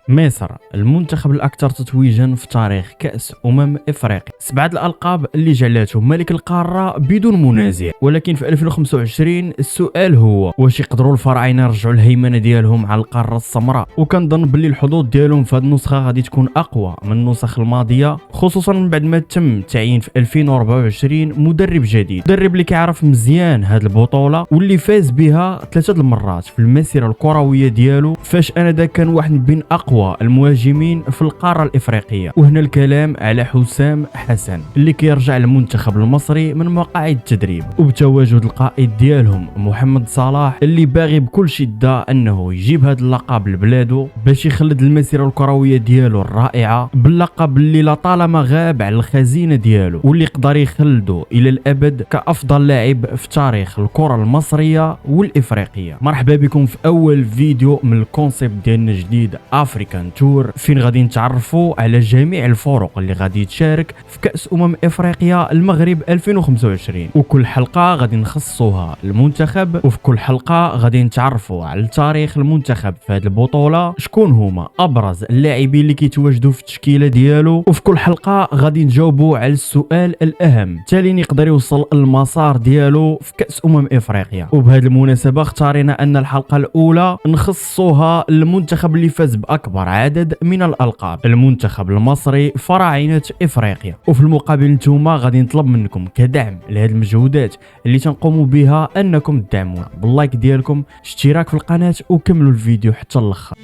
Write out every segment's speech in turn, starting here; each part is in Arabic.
مصر المنتخب الأكثر تتويجا في تاريخ كأس إفريقيا، 7 الألقاب اللي جعلته ملك القارة بدون منازع. ولكن في 2025 السؤال هو واش يقدروا الفراعنة يرجعوا الهيمنة ديالهم على القارة السمراء؟ وكنظن باللي الحظوظ ديالهم في هذه النسخة غادي تكون أقوى من النسخ الماضية، خصوصا من بعد ما تم تعيين في 2024 مدرب جديد، مدرب اللي كيعرف مزيان هذه البطولة واللي فاز بها 3 المرات في المسيرة الكروية ديالو، فاش أنا كان واحد من بين أقوى المهاجمين في القارة الإفريقية. وهنا الكلام على حسام حسن اللي كيرجع للمنتخب المصري من مقاعد التدريب، وبتواجد القائد ديالهم محمد صلاح اللي باغي بكل شدة أنه يجيب هذا اللقب لبلادو باش يخلد المسيرة الكروية ديالو الرائعة باللقب اللي لطالما غاب على الخزينة ديالو، واللي يقدر يخلدو إلى الأبد كأفضل لاعب في تاريخ الكرة المصرية والإفريقية. مرحبا بكم في أول فيديو من الكونسيبت ديالنا جديد افريكان تور، فين غادي نتعرفوا على جميع الفرق اللي غادي تشارك في كأس افريقيا المغرب 2025. وكل حلقة غادي نخصوها المنتخب، وفي كل حلقة غادي نتعرفوا على تاريخ المنتخب في هذه البطولة، شكون هما ابرز اللاعبين اللي كيتواجدوا في التشكيلة ديالو، وفي كل حلقة غادي نجاوبوا على السؤال الأهم تالي يقدر يوصل المسار ديالو في كأس افريقيا. وبهذه المناسبة اختارينا ان الحلقة الأولى نخصوها المنتخب اللي فاز بأكبر عدد من الألقاب، المنتخب المصري فراعنة إفريقيا. وفي المقابل نتوما غادي نطلب منكم كدعم لهذه المجهودات اللي تنقوموا بها أنكم تدعمونا باللايك ديالكم، اشتراك في القناة، وكملوا الفيديو حتى الاخر.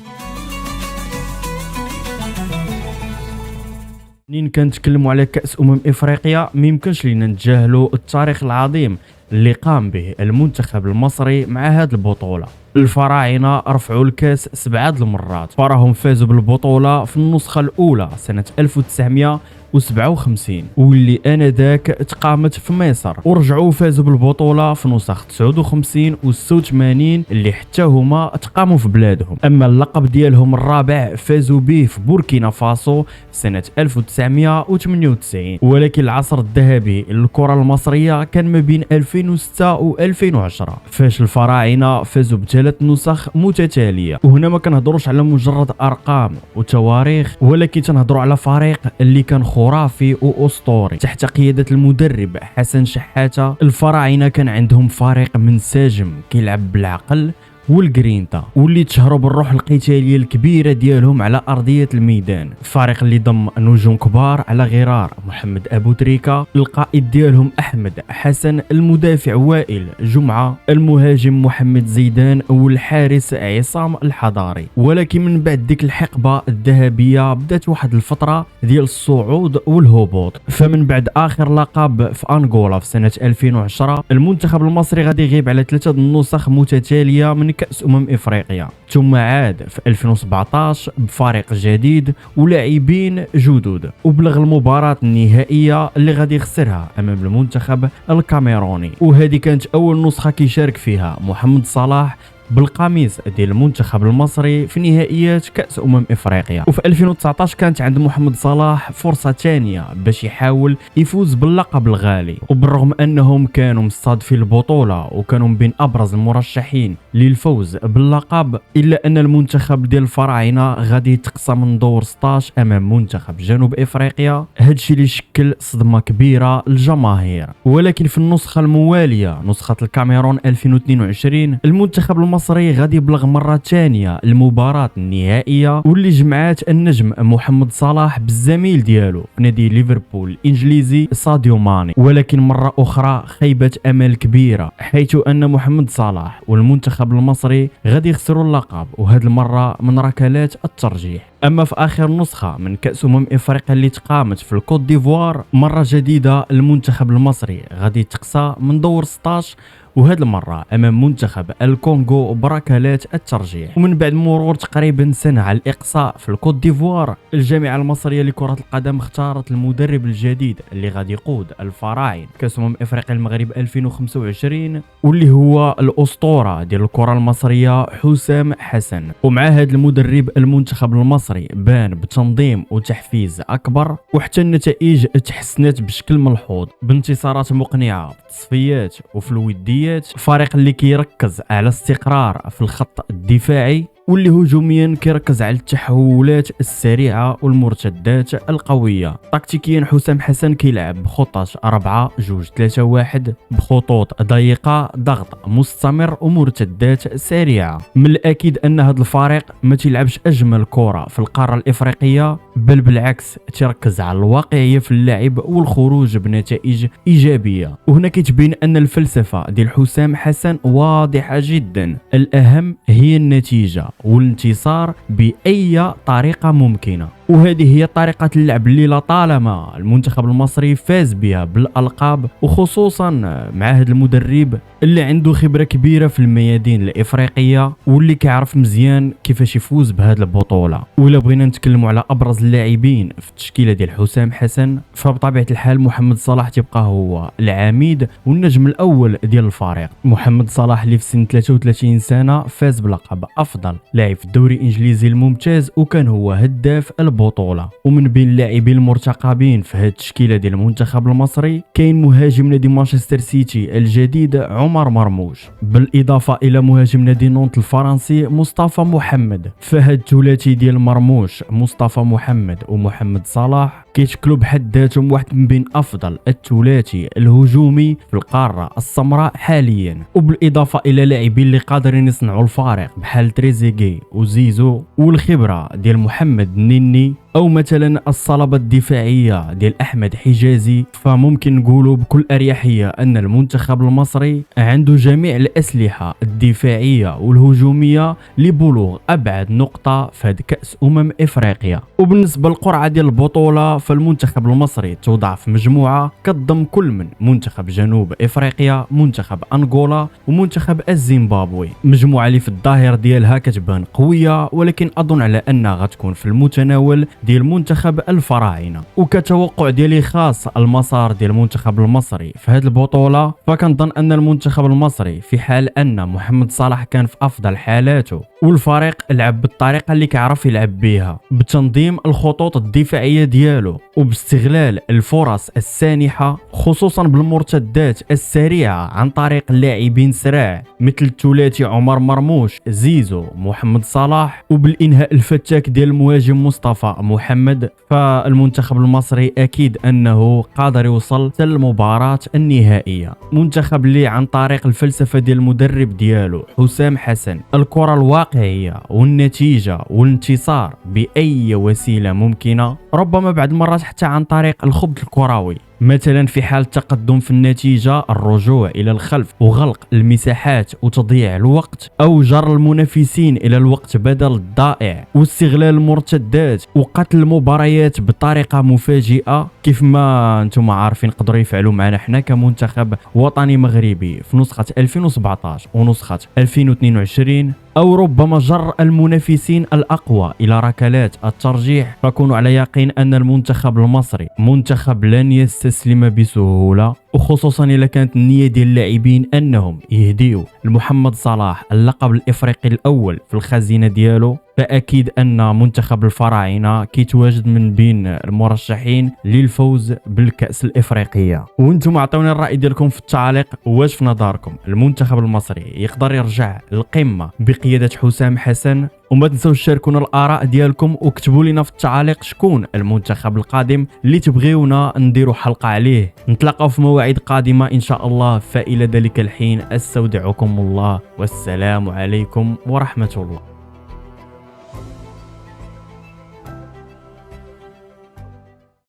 منين كنتكلموا على كأس إفريقيا ما يمكنش لينا نتجاهلوا التاريخ العظيم اللي قام به المنتخب المصري مع هذه البطولة. الفراعنة رفعوا الكاس 7 المرات، فراهم فازوا بالبطولة في النسخة الأولى سنة 1957 واللي آنذاك تقامت في مصر، ورجعوا فازوا بالبطولة في نسخ 59 و 86 اللي حتى هما تقاموا في بلادهم. أما اللقب ديالهم الرابع فازوا به في بوركينا فاسو سنة 1998. ولكن العصر الذهبي للكرة المصرية كان ما بين 2006 و 2010 فاش الفراعنة فازوا ب3 نسخ متتالية. وهنا ما كنهضروش على مجرد أرقام وتواريخ، ولكن تنهضروا على فريق اللي كان خرافي وأسطوري تحت قيادة المدرب حسن شحاتة. الفراعنة كان عندهم فريق منسجم كيلعب بالعقل والجرينتا، واللي تشهروا بالروح القتاليه الكبيره ديالهم على ارضيه الميدان. الفريق اللي ضم نجوم كبار على غرار محمد ابو تريكه، القائد ديالهم احمد حسن، المدافع وائل جمعه، المهاجم محمد زيدان، والحارس عصام الحضاري. ولكن من بعد ديك الحقبه الذهبيه بدات واحد الفتره ديال الصعود والهبوط. فمن بعد اخر لقب في انغولا في سنه 2010 المنتخب المصري غادي يغيب على 3 نسخ متتاليه من كأس إفريقيا، ثم عاد في 2017 بفريق جديد ولاعبين جدد، وبلغ المباراة النهائية اللي غادي يخسرها أمام المنتخب الكاميروني. وهذه كانت أول نسخة كيشارك فيها محمد صلاح بالقميص ديال المنتخب المصري في نهائيات كأس إفريقيا. وفي 2019 كانت عند محمد صلاح فرصة ثانية باش يحاول يفوز باللقب الغالي، وبالرغم أنهم كانوا مستضيفين البطولة وكانوا من بين أبرز المرشحين للفوز باللقب، إلا أن المنتخب ديال الفراعنة غادي يتقسم من دور 16 أمام منتخب جنوب إفريقيا، هادشي اللي شكل صدمة كبيرة للجماهير. ولكن في النسخة الموالية نسخة الكاميرون 2022 المنتخب المصري غادي يبلغ مرة ثانية المباراة النهائية، واللي جمعات النجم محمد صلاح بالزميل ديالو في نادي ليفربول الإنجليزي ساديو ماني. ولكن مرة أخرى خيبة أمل كبيرة، حيث أن محمد صلاح والمنتخب المصري غادي يخسروا اللقب، وهذه المرة من ركلات الترجيح. أما في آخر نسخة من كأس إفريقيا اللي تقامت في الكوت ديفوار، مرة جديدة المنتخب المصري غادي يتقصى من دور 16، وهذه المرة أمام منتخب الكونغو بركلات الترجيح. ومن بعد مرور تقريبا سنة على الإقصاء في الكوت ديفوار، الجامعة المصرية لكرة القدم اختارت المدرب الجديد اللي غادي يقود الفراعنة كأس إفريقيا المغرب 2025، واللي هو الأسطورة ديال الكرة المصرية حسام حسن. ومع هذا المدرب المنتخب المصري بان بتنظيم وتحفيز أكبر، وحتى النتائج تحسنت بشكل ملحوظ بانتصارات مقنعة في التصفيات وفي الوديات. فريق اللي كيركز على استقرار في الخط الدفاعي واللي هجوميا كيركز على التحولات السريعه والمرتدات القويه. تكتيكيا حسام حسن كيلعب بخطه 4-2-3-1 بخطوط ضيقه، ضغط مستمر ومرتدات سريعه. من الاكيد ان هذا الفريق ما تيلعبش اجمل كره في القاره الافريقيه، بل بالعكس تركز على الواقعيه في اللعب والخروج بنتائج ايجابيه. وهنا كتبين ان الفلسفه ديال حسام حسن واضحه جدا، الاهم هي النتيجه والانتصار باي طريقه ممكنه. وهذه هي طريقة اللعب اللي لطالما المنتخب المصري فاز بها بالألقاب، وخصوصا مع هذا المدرب اللي عنده خبرة كبيرة في الميادين الإفريقية واللي كيعرف مزيان كيفاش يفوز بهذه البطولة. ولا بغينا نتكلموا على أبرز اللاعبين في التشكيلة ديال حسام حسن، فبطبيعة الحال محمد صلاح تبقى هو العميد والنجم الأول ديال الفريق. محمد صلاح اللي في سن 33 سنة فاز بلقب أفضل لاعب في الدوري الإنجليزي الممتاز، وكان هو هداف البطولة. ومن بين اللاعبين المرتقبين في هذه التشكيلة ديال المنتخب المصري كاين مهاجم نادي مانشستر سيتي الجديد عمر مرموش، بالإضافة إلى مهاجم نادي نونت الفرنسي مصطفى محمد. فهاد الثلاثي ديال مرموش مصطفى محمد ومحمد صلاح كيتشكلوا بحد ذاتهم واحد من بين أفضل الثلاثي الهجومي في القارة السمراء حاليا، وبالإضافة إلى لاعبين اللي قادرين يصنعوا الفارق بحال تريزيغي وزيزو، والخبرة ديال محمد نني، او مثلا الصلابه الدفاعيه ديال احمد حجازي. فممكن نقولوا بكل اريحيه ان المنتخب المصري عنده جميع الاسلحه الدفاعيه والهجوميه لبلوغ ابعد نقطه في هذه كاس افريقيا. وبالنسبه للقرعه ديال البطوله فالمنتخب المصري توضع في مجموعه كتضم كل من منتخب جنوب افريقيا، منتخب انغولا، ومنتخب الزيمبابوي. مجموعه اللي في الظاهر ديالها كتبان قويه، ولكن اظن على انها غتكون في المتناول ديال منتخب الفراعنه. وكتوقع ديالي خاص المسار ديال المنتخب المصري في هذه البطوله، فكنظن ان المنتخب المصري في حال ان محمد صلاح كان في افضل حالاته والفريق لعب بالطريقه اللي كيعرف يلعب بها، بتنظيم الخطوط الدفاعيه ديالو وباستغلال الفرص السانحه، خصوصا بالمرتدات السريعه عن طريق اللاعبين سراع مثل الثلاثي عمر مرموش زيزو محمد صلاح، وبالانهاء الفتاك ديال المهاجم مصطفى محمد، فالمنتخب المصري اكيد انه قادر يوصل حتى المباراة النهائية. منتخب اللي عن طريق الفلسفة ديال المدرب ديالو حسام حسن، الكرة الواقعية والنتيجة والانتصار بأي وسيلة ممكنة، ربما بعض المرات حتى عن طريق الخبط الكروي، مثلا في حال التقدم في النتيجة الرجوع إلى الخلف وغلق المساحات وتضييع الوقت، أو جر المنافسين إلى الوقت بدل الضائع، واستغلال المرتدات وقتل المباريات بطريقة مفاجئة كيف ما انتم عارفين قدروا يفعلوا معنا حنا كمنتخب وطني مغربي في نسخة 2017 ونسخة 2022، أو ربما جر المنافسين الأقوى إلى ركلات الترجيح. فكونوا على يقين أن المنتخب المصري منتخب لن يستسلم بسهولة، وخصوصا إذا كانت النية ديال اللاعبين أنهم يهديوا لمحمد صلاح اللقب الإفريقي الأول في الخزينة ديالو، فأكيد أن منتخب الفراعنة كيتواجد من بين المرشحين للفوز بالكأس الإفريقية. وانتم اعطوني الرأي ديالكم في التعليق، واش في نظركم المنتخب المصري يقدر يرجع للقمة بقيادة حسام حسن؟ وما تنسوش تشاركونا الآراء ديالكم وكتبوا لنا في التعاليق شكون المنتخب القادم اللي تبغيونا نديروا حلقة عليه. نتلاقاو في مواعيد قادمة إن شاء الله، فإلى ذلك الحين أستودعكم الله والسلام عليكم ورحمة الله.